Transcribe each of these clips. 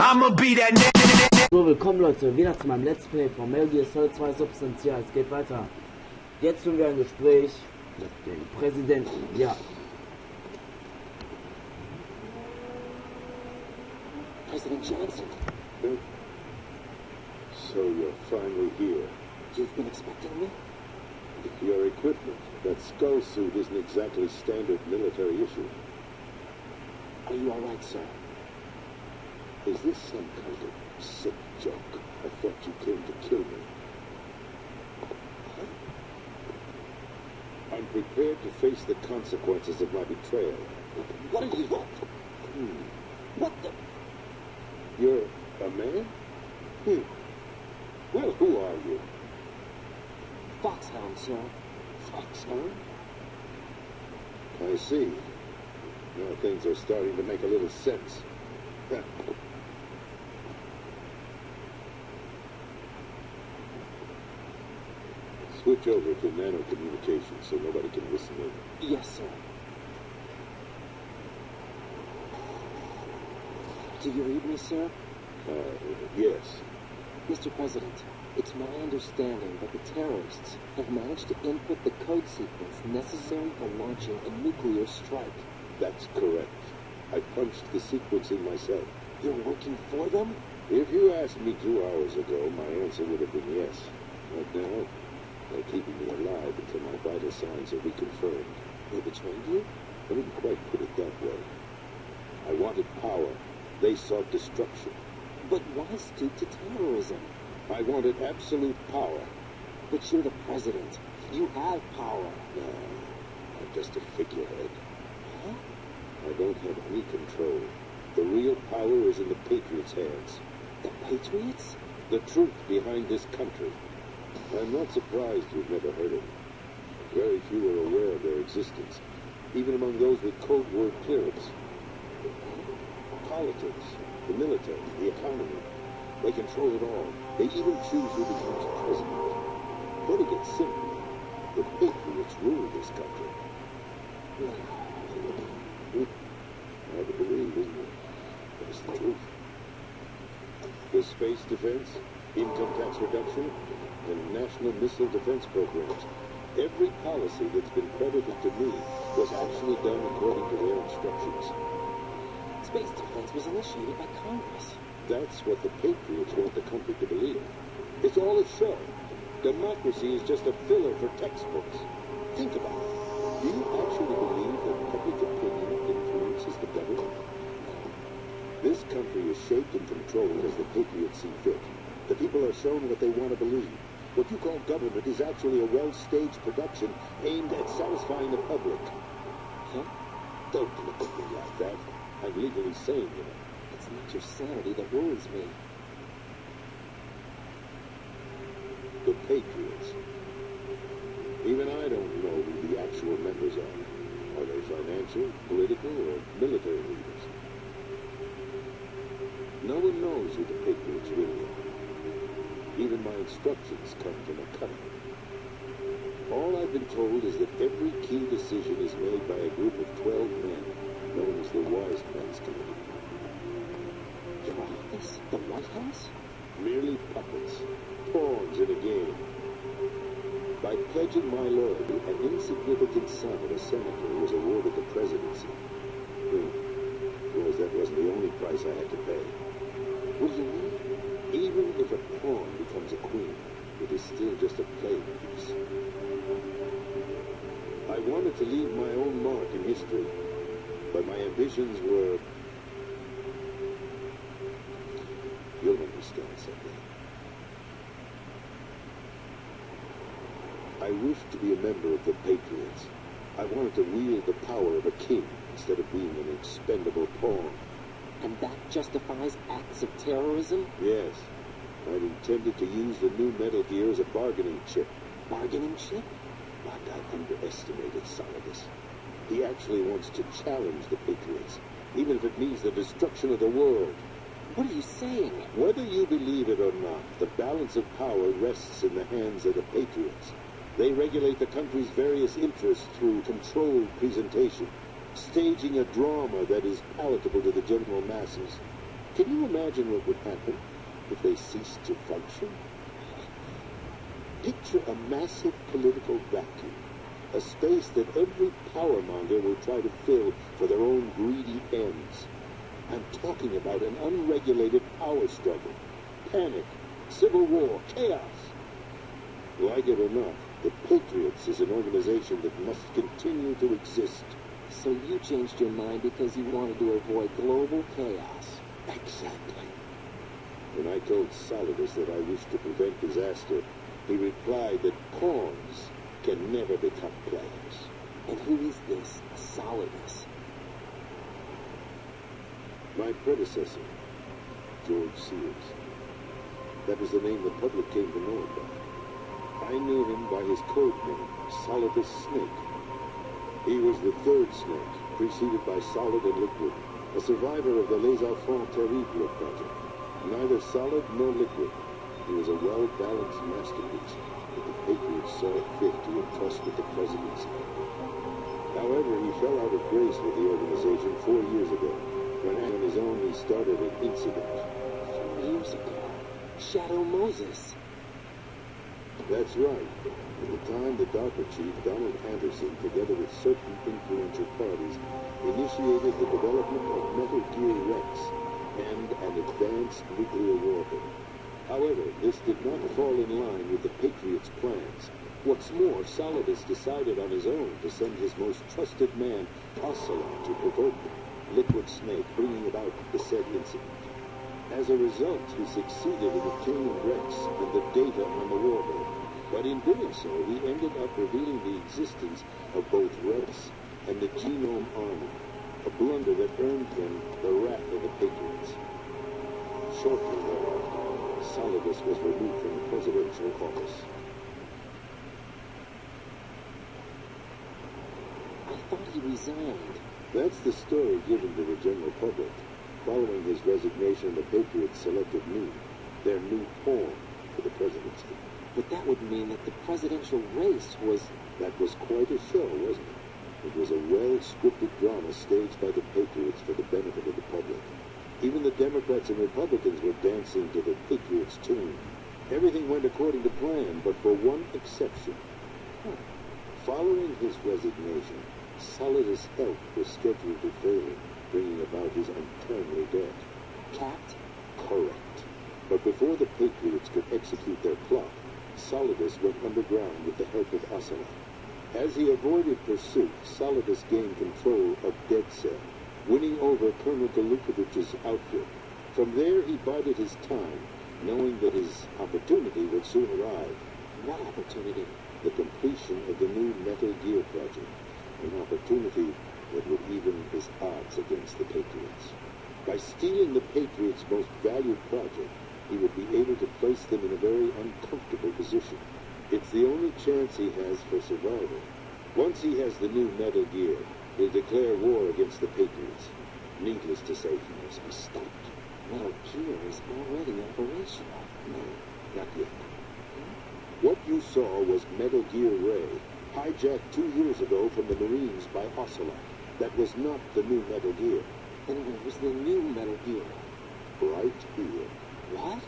I'ma be that nigga. So, willkommen Leute, wieder zu meinem Let's Play von Metal Gear Solid 2 Substantial. Es geht weiter. Jetzt führen wir ein Gespräch mit dem Präsidenten. Ja. President Johnson. So you're finally here. You've been expecting me? Your equipment, that skull suit isn't exactly standard military issue. Are you alright, sir? Is this some kind of sick joke? I thought you came to kill me. I'm prepared to face the consequences of my betrayal. What are you... What the... You're a man? Well, who are you? Foxhound, sir. Foxhound? I see. Now things are starting to make a little sense. Switch over to nano communications so nobody can listen in. Yes, sir. Do you read me, sir? Yes. Mr. President, it's my understanding that the terrorists have managed to input the code sequence necessary for launching a nuclear strike. That's correct. I punched the sequence in myself. You're working for them? If you asked me 2 hours ago, my answer would have been yes. But now, they're keeping me alive until my vital signs are reconfirmed. They betrayed you? I wouldn't quite put it that way. I wanted power. They sought destruction. But why stoop to terrorism? I wanted absolute power. But you're the president. You have power. No, I'm just a figurehead. Huh? I don't have any control. The real power is in the Patriots' hands. The Patriots? The truth behind this country. I'm not surprised you've never heard of them. Very few are aware of their existence, even among those with code word clearance. Politics, the military, the economy, they control it all. They even choose who becomes president. Put it simply, the Patriots rule this country. Hard to believe, isn't it? But it's the truth. The space defense, income tax reduction, and national missile defense programs. Every policy that's been credited to me was actually done according to their instructions. Space defense was initiated by Congress. That's what the Patriots want the country to believe. It's all a show. Democracy is just a filler for textbooks. Think about it. Do you actually believe that public opinion influences the government? This country is shaped and controlled as the Patriots see fit. The people are shown what they want to believe. What you call government is actually a well-staged production aimed at satisfying the public. Huh? Don't look at me like that. I'm legally sane, you know. It's not your sanity that worries me. The Patriots. Even I don't know who the actual members are. Are they financial, political, or military leaders? No one knows who the Patriots really are. Even my instructions come from a cutter. All I've been told is that every key decision is made by a group of 12 men, known as the Wise Men's Committee. Your office? The White House? Merely puppets, pawns in a game. By pledging my loyalty, an insignificant son of a senator was awarded the presidency. Of course, that wasn't the only price I had to pay. What do you mean? Even if a pawn becomes a queen, it is still just a playing piece. I wanted to leave my own mark in history, but my ambitions were... You'll understand someday. I wished to be a member of the Patriots. I wanted to wield the power of a king instead of being an expendable pawn. And that justifies acts of terrorism? Yes. I'd intended to use the new Metal Gear as a bargaining chip. Bargaining chip? But I underestimated Solidus. He actually wants to challenge the Patriots, even if it means the destruction of the world. What are you saying? Whether you believe it or not, the balance of power rests in the hands of the Patriots. They regulate the country's various interests through controlled presentation, staging a drama that is palatable to the general masses. Can you imagine what would happen if they ceased to function? Picture a massive political vacuum, a space that every powermonger will try to fill for their own greedy ends. I'm talking about an unregulated power struggle, panic, civil war, chaos. Like it or not, the Patriots is an organization that must continue to exist. So you changed your mind because you wanted to avoid global chaos. Exactly. When I told Solidus that I wished to prevent disaster, he replied that pawns can never become players. And who is this Solidus? My predecessor, George Sears. That was the name the public came to know him by. I knew him by his code name, Solidus Snake. He was the third snake, preceded by Solid and Liquid, a survivor of the Les Enfants Terribles project. Neither solid nor liquid, he was a well-balanced masterpiece that the Patriots saw fit to entrust with the presidency. However, he fell out of grace with the organization 4 years ago, when on his own he started an incident. 4 years ago? Shadow Moses. That's right. At the time, the DARPA chief, Donald Anderson, together with certain influential parties, initiated the development of Metal Gear Rex and an advanced nuclear warhead. However, this did not fall in line with the Patriots' plans. What's more, Solidus decided on his own to send his most trusted man, Ocelot, to provoke Liquid Snake, bringing about the said incident. As a result, he succeeded in obtaining Rex and the data on the warhead. But in doing so, he ended up revealing the existence of both Rex and the Genome Army, a blunder that earned him the wrath of the Patriots. Shortly thereafter, Solidus was removed from the presidential office. I thought he resigned. That's the story given to the general public. Following his resignation, the Patriots selected me, their new pawn, for the presidency. But that would mean that the presidential race was... That was quite a show, wasn't it? It was a well-scripted drama staged by the Patriots for the benefit of the public. Even the Democrats and Republicans were dancing to the Patriots' tune. Everything went according to plan, but for one exception. Following his resignation, Solidus' health was scheduled to fail, bringing about his untimely death. Capped? Correct. But before the Patriots could execute their plot, Solidus went underground with the help of Ocelot. As he avoided pursuit, Solidus gained control of Dead Cell, winning over Colonel Galukovich's outfit. From there, he bided his time, knowing that his opportunity would soon arrive. What opportunity? The completion of the new Metal Gear project, an opportunity that would even his odds against the Patriots. By stealing the Patriots' most valued project, he would be able to place them in a very uncomfortable position. It's the only chance he has for survival. Once he has the new Metal Gear, he'll declare war against the Patriots. Needless to say, he must be stopped. Metal Gear is already operational. No, not yet. What you saw was Metal Gear Ray, hijacked 2 years ago from the Marines by Ocelot. That was not the new Metal Gear. And where was the new Metal Gear? Right here. What?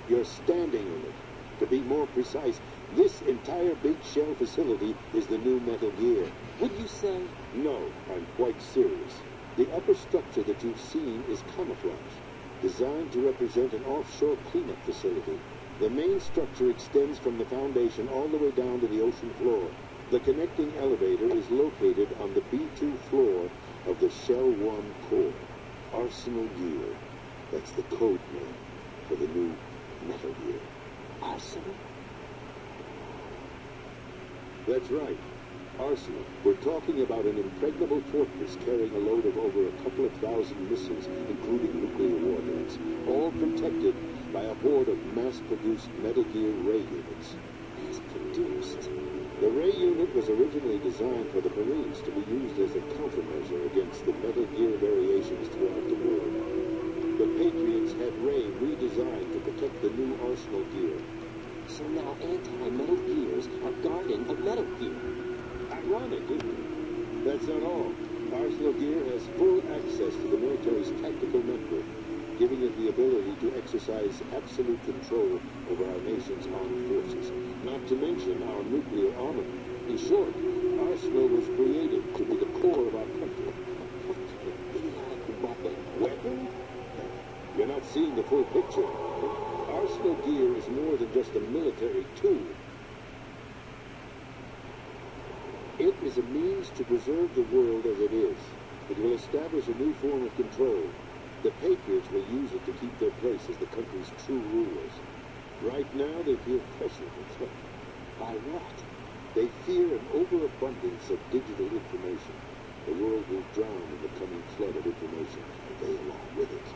You're standing in it. To be more precise, this entire big shell facility is the new Metal Gear. Would you say? No, I'm quite serious. The upper structure that you've seen is camouflage, designed to represent an offshore cleanup facility. The main structure extends from the foundation all the way down to the ocean floor. The connecting elevator is located on the B2 floor of the Shell 1 core. Arsenal Gear. That's the code name for the new Metal Gear. Arsenal? That's right. Arsenal. We're talking about an impregnable fortress carrying a load of over a couple of thousand missiles, including nuclear warheads, all protected by a horde of mass-produced Metal Gear Ray units. Mass-produced? The Ray unit was originally designed for the Marines to be used as a countermeasure against the Metal Gear variations throughout the world. The Patriots had Ray redesigned to protect the new Arsenal Gear. So now anti-Metal Gears are guarding a Metal Gear. Ironic, isn't it? That's not all. Arsenal Gear has full access to the military's tactical network. giving it the ability to exercise absolute control over our nation's armed forces, not to mention our nuclear armament. In short, Arsenal was created to be the core of our country. What idiotic weapon? Weapon? You're not seeing the full picture. Arsenal gear is more than just a military tool. It is a means to preserve the world as it is. It will establish a new form of control. The Patriots will use it to keep their place as the country's true rulers. Right now, they feel pressured and threatened. By what? They fear an overabundance of digital information. The world will drown in the coming flood of information, and they along with it.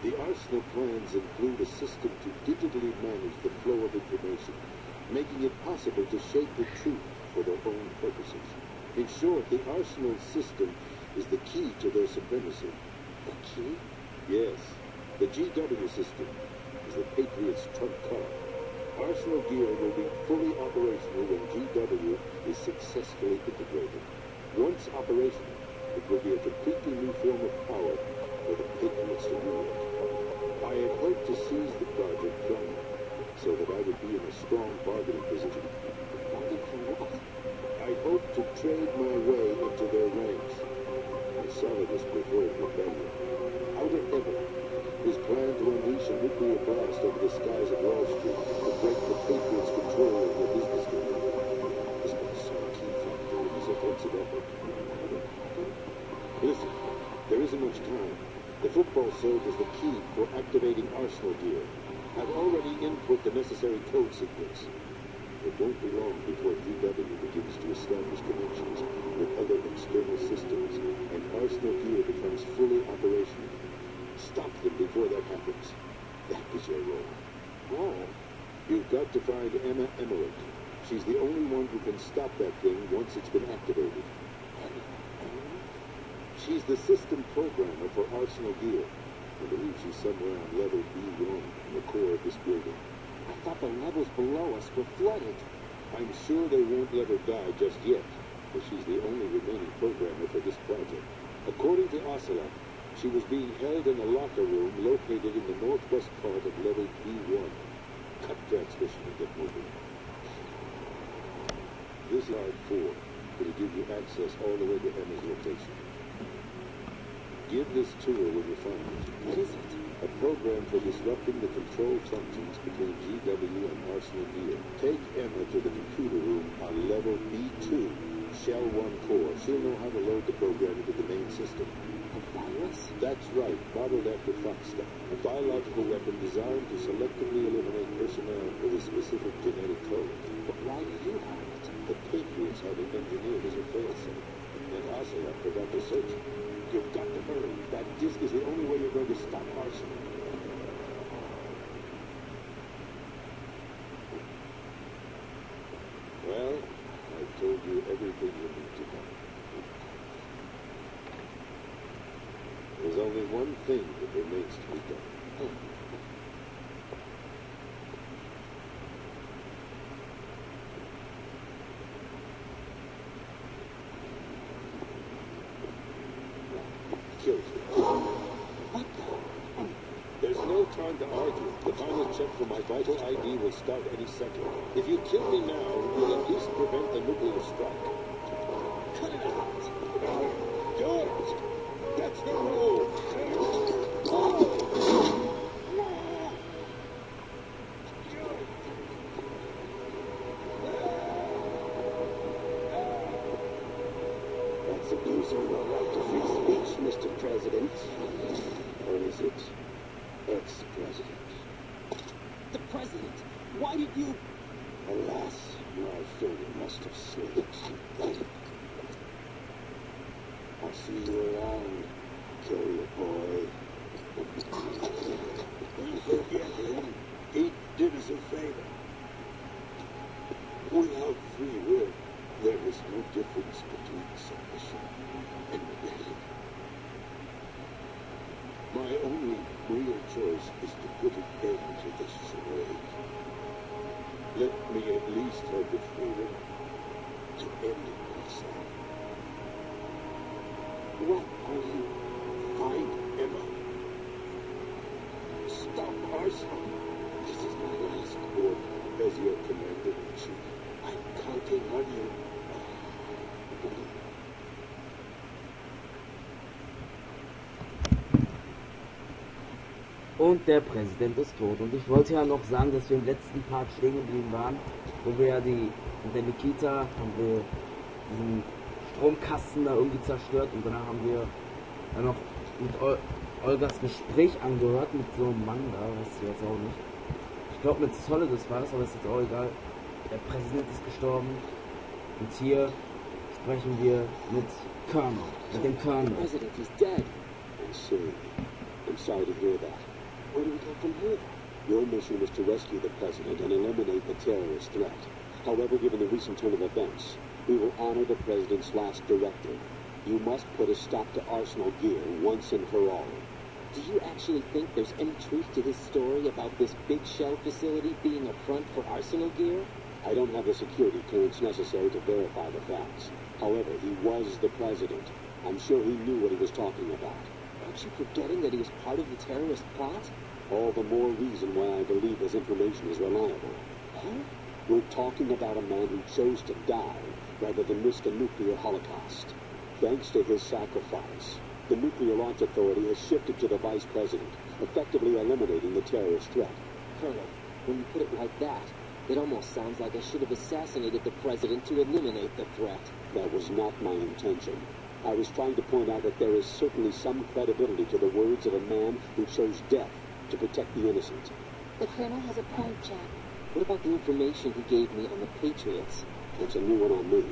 The Arsenal plans include a system to digitally manage the flow of information, making it possible to shape the truth for their own purposes. In short, the Arsenal system is the key to their supremacy. The key? Yes, the GW system is the Patriots' trump card. Arsenal gear will be fully operational when GW is successfully integrated. Once operational, it will be a completely new form of power for the Patriots to rule. I had hoped to seize the project from them, so that I would be in a strong bargaining position. Bargain for what? I hoped to trade my way into their ranks. The Solidus preferred rebellion. Out of heaven, his plan to unleash a nuclear blast over the skies of Wall Street to break the Patriots' control over the business community. This was some key factor in his offensive effort. Listen, there isn't much time. The football sold is the key for activating Arsenal gear. I've already input the necessary code sequence. It won't be long before GW begins to establish connections with other external systems, and Arsenal gear becomes fully operational. Stop them before that happens. That is your role. Role? You've got to find Emma Emmerich. She's the only one who can stop that thing once it's been activated. She's the system programmer for Arsenal gear. I believe she's somewhere on level B1 in the core of this building. I thought the levels below us were flooded. I'm sure they won't let her die just yet, but she's the only remaining programmer for this project. According to Ocelot, she was being held in a locker room located in the northwest part of level B1. Cut transmission and get moving. This is Part 4. It'll give you access all the way to Emma's location. Give this to her when you find it. What is it? A program for disrupting the control functions between GW and Arsenal gear. Take Emma to the computer room on level B2, Shell 1 core. She'll know how to load the program into the main system. A virus? That's right, modeled after Foxstar. A biological weapon designed to selectively eliminate personnel with a specific genetic code. But why do you have it? The Patriots have it engineered as a failsafe, and Ocelot forgot to search it. You've got to hurry. That disk is the only way you're going to stop Arsenal. Well, I've told you everything you need to know. There's only one thing that remains to be done. Kill you. What the? There's no time to argue. The final check for my vital ID will start any second. If you kill me now, you'll at least prevent the nuclear strike. Cut it out! Do it! That's the rule! That's abusing your right to free speech, Mr. President. Or is it ex-president? The president! Why did you... Alas, my finger must have slipped. I'll see you around, carrier boy. Forget him. He did us a favor. Without free will, there is no difference between submission and rebellion. My only real choice is to put an end to this charade. Let me at least have the freedom to end it myself. What are you? Find Emma. Stop Arsenal. This is my last order as your commander-in-chief. I'm counting on you. Und der Präsident ist tot. Und ich wollte ja noch sagen, dass wir im letzten Part stehen geblieben waren, wo wir ja mit der Nikita haben wir diesen Stromkasten da irgendwie zerstört und danach haben wir dann noch mit Olgas Gespräch angehört mit so einem Mann da, weiß ich jetzt auch nicht. Ich glaube mit Solid2 war das, aber ist jetzt auch egal. Der Präsident ist gestorben und hier sprechen wir mit Conoel, mit dem Conoel. President is dead. I see. I'm sorry to hear that. Where do we go from here? Your mission was to rescue the president and eliminate the terrorist threat. However, given the recent turn of events, we will honor the president's last directive. You must put a stop to Arsenal gear once and for all. Do you actually think there's any truth to his story about this big shell facility being a front for Arsenal gear? I don't have the security clearance necessary to verify the facts. However, he was the president. I'm sure he knew what he was talking about. Aren't you forgetting that he was part of the terrorist plot? All the more reason why I believe his information is reliable. Huh? We're talking about a man who chose to die rather than risk a nuclear holocaust. Thanks to his sacrifice, the Nuclear Launch Authority has shifted to the vice president, effectively eliminating the terrorist threat. Colonel, when you put it like that, it almost sounds like I should have assassinated the president to eliminate the threat. That was not my intention. I was trying to point out that there is certainly some credibility to the words of a man who chose death to protect the innocent. The Colonel has a point, Jack. What about the information he gave me on the Patriots? It's a new one on me.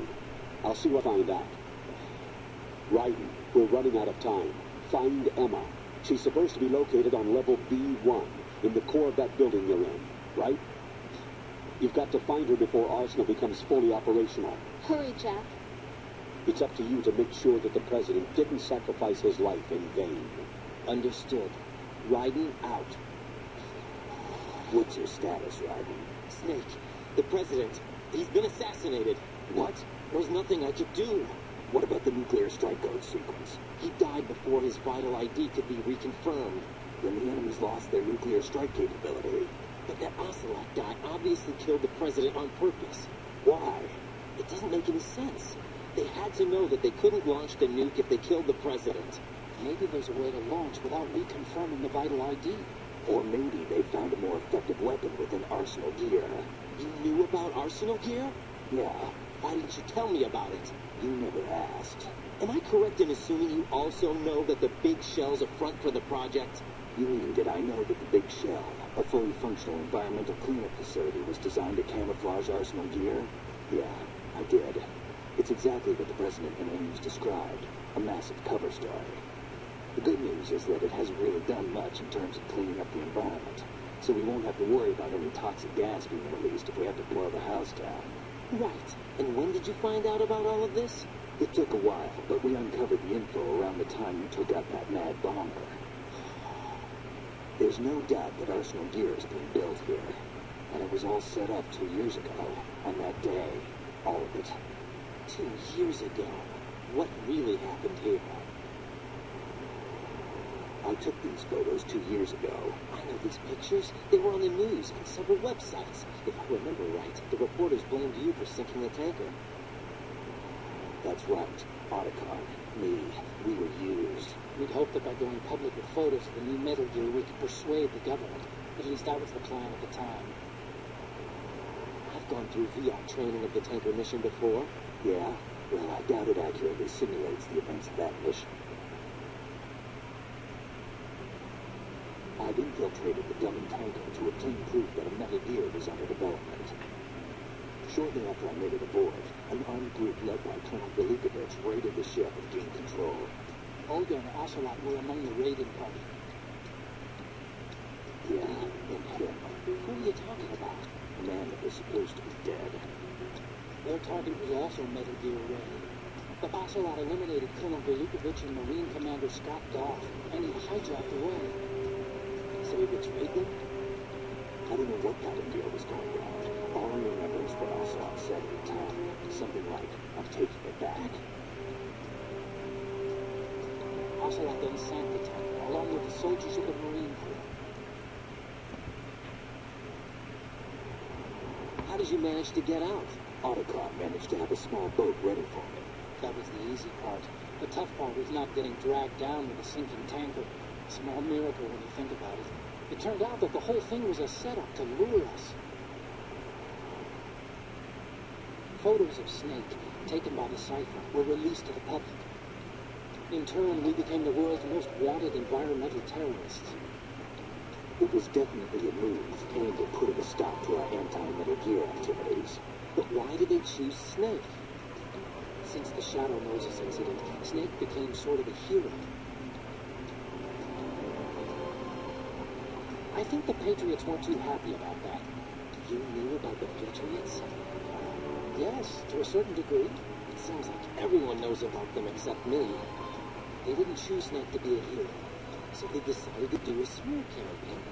I'll see what I find out. Riefen, we're running out of time. Find Emma. She's supposed to be located on level B1, in the core of that building you're in, right? You've got to find her before Arsenal becomes fully operational. Hurry, Jack. It's up to you to make sure that the president didn't sacrifice his life in vain. Understood. Riefen out. What's your status, Riefen? Snake, the president, he's been assassinated. What? There's nothing I could do. What about the nuclear strike code sequence? He died before his vital ID could be reconfirmed. Then the enemy's lost their nuclear strike capability. But that Ocelot guy obviously killed the president on purpose. Why? It doesn't make any sense. They had to know that they couldn't launch the nuke if they killed the president. Maybe there's a way to launch without reconfirming the vital ID. Or maybe they found a more effective weapon within Arsenal gear. You knew about Arsenal gear? Yeah, Why didn't you tell me about it? you never asked. Am I correct in assuming you also know that the big shell's a front for the project? You mean, did I know that the Big Shell, a fully functional environmental cleanup facility, was designed to camouflage Arsenal gear? Yeah, I did. It's exactly what the President and Ames described, a massive cover story. The good news is that it hasn't really done much in terms of cleaning up the environment, so we won't have to worry about any toxic gas being released if we have to blow the house down. Right. And when did you find out about all of this? It took a while, but we uncovered the info around the time you took out that mad bomber. There's no doubt that Arsenal gear is being built here, and it was all set up 2 years ago, on that day. All of it. 2 years ago. What really happened here? I took these photos 2 years ago. I know these pictures. They were on the news on several websites. If I remember right, the reporters blamed you for sinking the tanker. That's right. Otacon, me, we were used. We'd hoped that by going public with photos of the new Metal Gear, we could persuade the government. At least that was the plan at the time. I've gone through VR training of the tanker mission before. Yeah? Well, I doubt it accurately simulates the events of that mission. I'd infiltrated the dummy tanker to obtain proof that a Metal Gear was under development. Shortly after I made it aboard, an armed group led by Colonel Velikovic raided the ship and gained control. Olga and Ocelot were among the raiding party. Yeah, and him. Who are you talking about? A man that was supposed to be dead. Their target was also Metal Gear Ray. But Ocelot eliminated Colonel Velikovic and Marine Commander Scott Goff, and he hijacked the Ray. So he betrayed them? I don't know what kind of deal was going on. All I remember is what Ocelot said at the time. Something like, I'm taking it back. Ocelot then sank the tanker, along with the soldiers of the Marine Corps. How did you manage to get out? Otacon managed to have a small boat ready for me. That was the easy part. The tough part was not getting dragged down with a sinking tanker. A small miracle when you think about it. It turned out that the whole thing was a setup to lure us. Photos of Snake, taken by the Cypher, were released to the public. In turn, we became the world's most wanted environmental terrorists. It was definitely a move aimed at putting a stop to our anti-Metal Gear activities. But why did they choose Snake? Since the Shadow Moses incident, Snake became sort of a hero. I think the Patriots weren't too happy about that. You knew about the Patriots? Yes, to a certain degree. It sounds like everyone knows about them except me. They didn't choose Snake to be a hero, so they decided to do a smear campaign.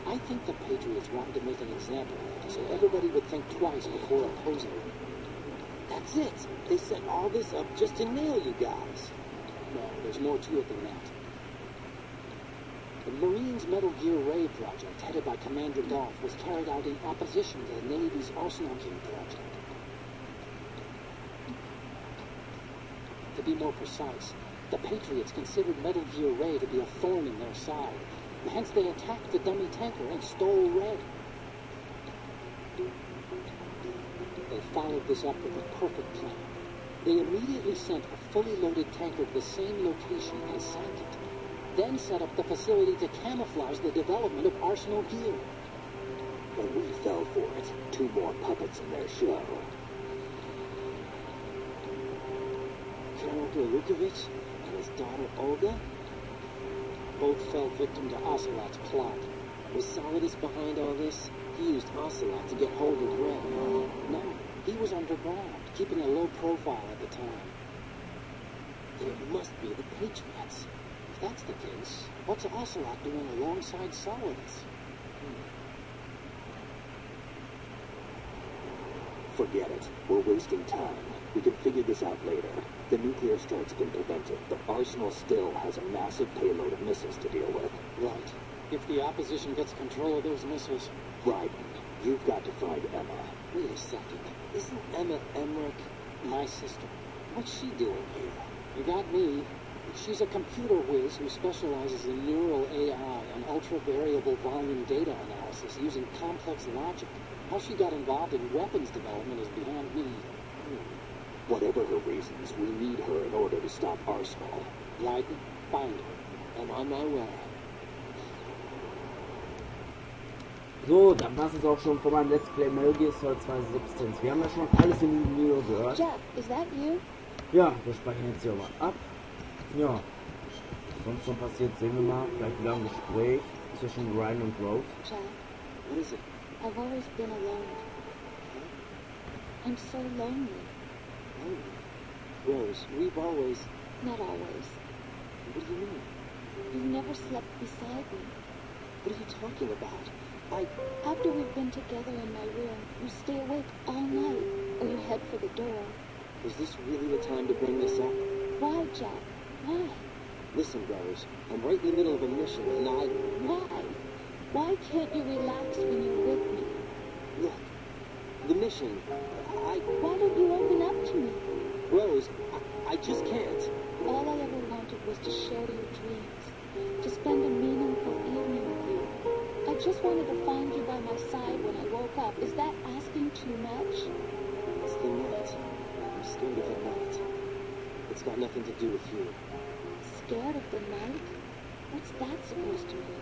I think the Patriots wanted to make an example, so everybody would think twice before opposing them. That's it. They set all this up just to nail you guys. No, there's more to it than that. The Marines' Metal Gear Ray project, headed by Commander Dolph, was carried out in opposition to the Navy's Arsenal King project. To be more precise, the Patriots considered Metal Gear Ray to be a thorn in their side. Hence they attacked the dummy tanker and stole Ray. They followed this up with a perfect plan. They immediately sent a fully loaded tanker to the same location and sank it. Then set up the facility to camouflage the development of Arsenal Gear. When we fell for it, 2 more puppets in their show. Colonel Lukovich and his daughter Olga? Both fell victim to Ocelot's plot. Was Solidus behind all this? He used Ocelot to get hold of Ray. No, he was underground, keeping a low profile at the time. Then it must be the Patriots. If that's the case, what's Ocelot doing alongside Solidus? Forget it. We're wasting time. We can figure this out later. The nuclear strike's been prevented, but Arsenal still has a massive payload of missiles to deal with. Right. If the opposition gets control of those missiles. Right. You've got to find Emma. Wait a second. Isn't Emma Emmerich My sister. What's she doing here? You got me. She's a computer whiz who specializes in neural AI and ultra-variable volume data analysis using complex logic. How she got involved in weapons development is beyond me. Whatever her reasons, we need her in order to stop Arsenal. Leiden, find her. I'm on my way. So, dann war es auch schon von meinem Let's Play Metal Gear Solid 2 Substance. Wir haben ja schon alles in diesem Video gehört. Jeff, is that you? Ja, wir speichern jetzt hier mal ab. Ja, was sonst noch passiert, sehen wir mal. Vielleicht wieder ein Gespräch zwischen Ryan und Rose. Jeff, What is it? I've always been alone. I'm so lonely. Rose, we've always... Not always. What do you mean? You've never slept beside me. What are you talking about? After we've been together in my room, you stay awake all night, or you head for the door. Is this really the time to bring this up? Why, Jeff? Why? Listen, Rose, I'm right in the middle of a mission, and Why? Why can't you relax when you're with me? Look, the mission, Why don't you open up to me? Rose, I just can't. All I ever wanted was to share your dreams, to spend a meaningful evening with you. I just wanted to find you by my side when I woke up. Is that asking too much? It's the night. I'm scared of the night. It's got nothing to do with you. Scared of the night? What's that supposed to mean?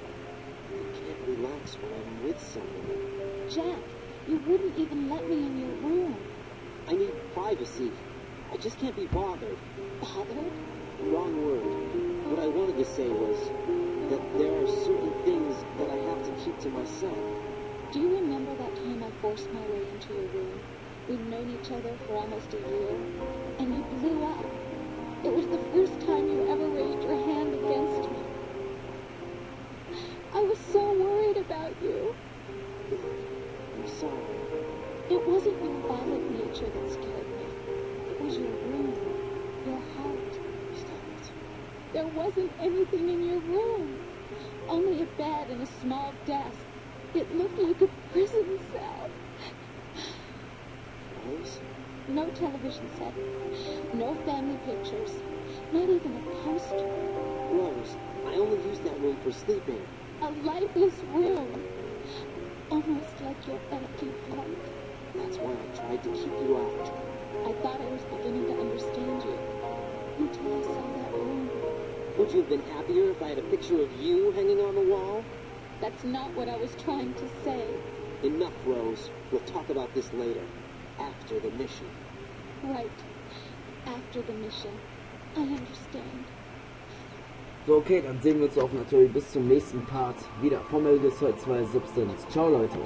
I can't relax when I'm with someone. Jack, you wouldn't even let me in your room. I need privacy. I just can't be bothered. Bothered? Wrong word. What I wanted to say was that there are certain things that I have to keep to myself. Do you remember that time I forced my way into your room? We'd known each other for almost a year, and you blew up. It was the first time you ever raised your hand against me. I was so worried about you. I'm sorry. It wasn't your violent nature that scared me. It was your room, your heart. Stop it. There wasn't anything in your room. Only a bed and a small desk. It looked like a prison cell. No television set. No family pictures. Not even a poster. Rose, I only use that room for sleeping. A lifeless room. Almost like your empty heart. That's why I tried to keep you out. I thought I was beginning to understand you. Until I saw that room. Would you have been happier if I had a picture of you hanging on the wall? That's not what I was trying to say. Enough, Rose. We'll talk about this later. After the mission. Right. After the mission. I understand. So, okay, dann sehen wir uns auch natürlich bis zum nächsten Part wieder. Formell ist heute 2 Substance. Ciao, Leute.